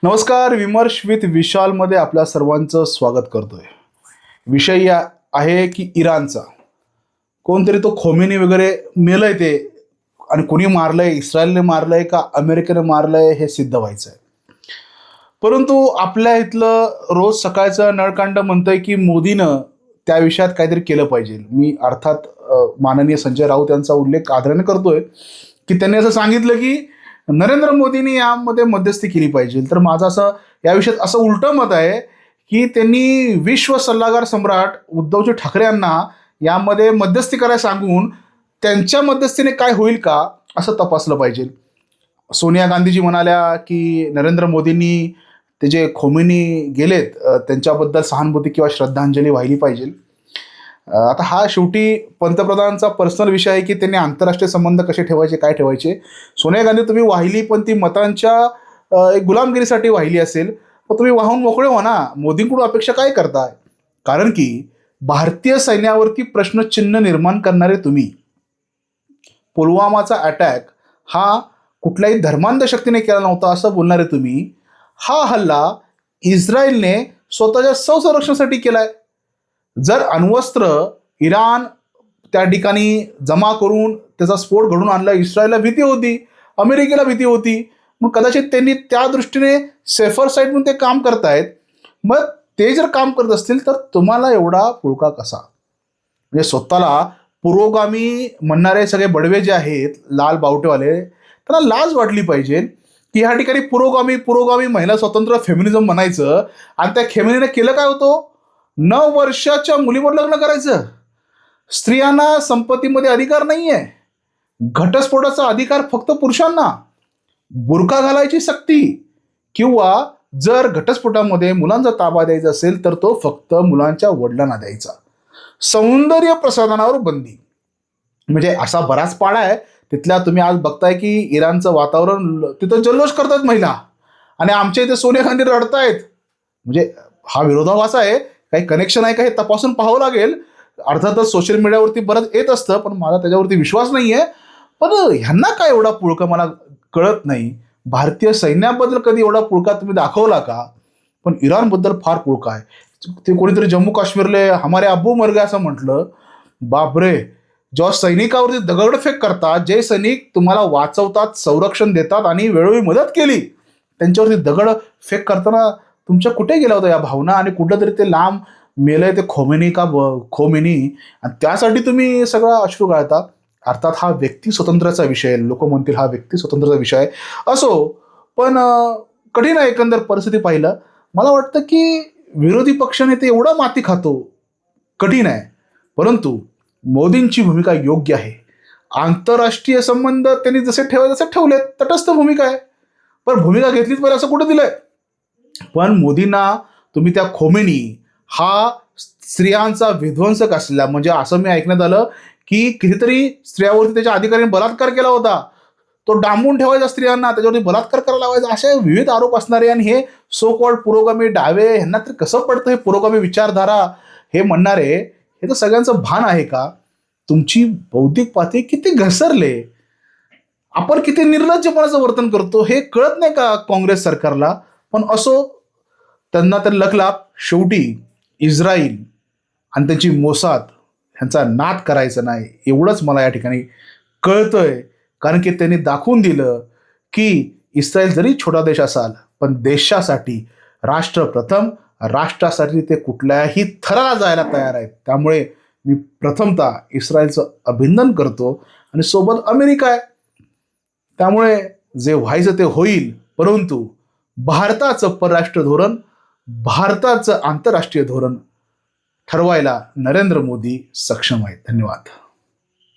नमस्कार. विमर्श विथ विशालमध्ये आपल्या सर्वांचं स्वागत करतोय. विषय आहे की इराणचा. कोणतरी तो खोमेनी वगैरे मेलंय ते, आणि कोणी मारलंय, इस्रायलने मारलंय का अमेरिकेने मारलंय हे सिद्ध व्हायचं आहे. परंतु आपल्या इथलं रोज सकाळचं नळकांड म्हणतंय की मोदीनं त्या विषयात काहीतरी केलं पाहिजे. मी अर्थात माननीय संजय राऊत यांचा उल्लेख आदराने करतोय की त्यांनी असं सांगितलं की नरेंद्र मोदींनी यामध्ये मध्यस्थी केली पाहिजे. तर माझं असं या विषयात असं उलटं मत आहे की त्यांनी विश्व सल्लागार सम्राट उद्धवजी ठाकरे यांना यामध्ये मध्यस्थी करायला सांगून त्यांच्या मध्यस्थीने काय होईल का असं तपासलं पाहिजे. सोनिया गांधीजी म्हणाल्या की नरेंद्र मोदींनी ते जे खोमेनी गेलेत त्यांच्याबद्दल सहानुभूती किंवा श्रद्धांजली वाहिली पाहिजे. आता हा शेवटी पंतप्रधानांचा पर्सनल विषय आहे की त्यांनी आंतरराष्ट्रीय संबंध कसे ठेवायचे, काय ठेवायचे. सोनिया गांधी तुम्ही वाहिली, पण ती मतांच्या एक गुलामगिरीसाठी वाहिली असेल, पण तुम्ही वाहून मोकळे व्हा ना. मोदींकडून अपेक्षा काय करताय? कारण की भारतीय सैन्यावरती प्रश्नचिन्ह निर्माण करणारे तुम्ही, पुलवामाचा अटॅक हा कुठल्याही धर्मांध शक्तीने केला नव्हता असं बोलणारे तुम्ही, हा हल्ला इस्रायलने स्वतःच्या संरक्षणासाठी केलाय. जर अण्वस्त्र इराण त्या ठिकाणी जमा करून त्याचा स्फोट घडून आणला, इस्रायलला भीती होती, अमेरिकेला भीती होती, मग कदाचित त्यांनी त्या दृष्टीने सेफर साईड म्हणून ते काम करतायत. मग ते जर काम करत असतील तर तुम्हाला एवढा पुळका कसा? म्हणजे स्वतःला पुरोगामी म्हणणारे सगळे बडवे जे आहेत, लाल बावटेवाले, त्यांना लाज वाटली पाहिजे की ह्या ठिकाणी पुरोगामी महिला स्वतंत्र फेमिनिझम म्हणायचं, आणि त्या फेमिनीने केलं काय होतं? 9 वर्षाच्या मुलीवर लग्न करायचं. स्त्रियांना संपत्तीमध्ये अधिकार नाहीये. घटस्फोटाचा अधिकार फक्त पुरुषांना. बुरखा घालायची सक्ती, किंवा जर घटस्फोटामध्ये मुलांचा ताबा द्यायचा असेल तर तो फक्त मुलांच्या वडिलांना द्यायचा. सौंदर्य प्रसाधनावर बंदी. म्हणजे असा बराच पाडा आहे तिथल्या. तुम्ही आज बघताय की इराणचं वातावरण, तिथं जल्लोष करतात महिला, आणि आमच्या इथे सोनिया गांधी रडतायत. म्हणजे हा विरोधाभास आहे, काही कनेक्शन आहे का हे तपासून पाहावं लागेल. अर्थातच सोशल मीडियावरती बरंच येत असतं, पण माझा त्याच्यावरती विश्वास नाही आहे. पण ह्यांना काय एवढा पुळका मला कळत नाही. भारतीय सैन्याबद्दल कधी एवढा पुळका तुम्ही दाखवला का? पण इराणबद्दल फार पुळका आहे. ते कोणीतरी जम्मू काश्मीरले हमारे अब्बू मर गए असं म्हटलं. बापरे, जेव्हा सैनिकावरती दगडफेक करतात, जे सैनिक तुम्हाला वाचवतात, संरक्षण देतात आणि वेळोवेळी मदत केली, त्यांच्यावरती दगडफेक करताना तुमच्या कुठे गेला होता या भावना? आणि कुठं तरी ते लांब मेलंय ते खोमेनी, आणि त्यासाठी तुम्ही सगळा अश्रू गाळता. अर्थात हा व्यक्ती स्वतंत्राचा विषय, लोक म्हणतील हा व्यक्ती स्वतंत्राचा विषय असो, पण कठीण आहे एकंदर परिस्थिती पाहिलं. मला वाटतं की विरोधी पक्षाने ते एवढं माती खातो, कठीण आहे. परंतु मोदींची भूमिका योग्य आहे. आंतरराष्ट्रीय संबंध त्यांनी जसे ठेवायचे तसे ठेवलेत, तटस्थ भूमिका आहे. पण भूमिका घेतलीच पाहिजे असं कुठं दिलंय? पण मोदींना तुम्ही त्या खोमेनी हा स्त्रियांचा विध्वंसक असलेला, म्हणजे असं मी ऐकण्यात आलं की कितीतरी स्त्रियावरती त्याच्या अधिकाऱ्यांनी बलात्कार केला होता, तो डांबून ठेवायचा स्त्रियांना, त्याच्यावरती बलात्कार करायला लावायचा, असे विविध आरोप असणारे. आणि हे सो कॉल्ड पुरोगामी डावे, ह्यांना तर कसं पडतं हे पुरोगामी विचारधारा हे म्हणणारे? हे तर सगळ्यांचं भान आहे का? तुमची बौद्धिक पातळी किती घसरले, आपण किती निर्लज्जपणाचं वर्तन करतो हे कळत नाही का काँग्रेस सरकारला? पण असो, त्यांना तर लकलाप. शेवटी इस्रायल आणि त्यांची मोसाद ह्यांचा नाद करायचा नाही, एवढंच मला या ठिकाणी कळतंय. कारण की त्यांनी दाखवून दिलं की इस्रायल जरी छोटा देश असाल, पण देशासाठी राष्ट्र प्रथम, राष्ट्रासाठी ते कुठल्याही थराला जायला तयार आहेत. त्यामुळे मी प्रथमतः इस्रायलचं अभिनंदन करतो, आणि सोबत अमेरिका आहे. त्यामुळे जे व्हायचं ते होईल, परंतु भारताचं परराष्ट्र धोरण, भारताचं आंतरराष्ट्रीय धोरण ठरवायला नरेंद्र मोदी सक्षम आहेत. धन्यवाद.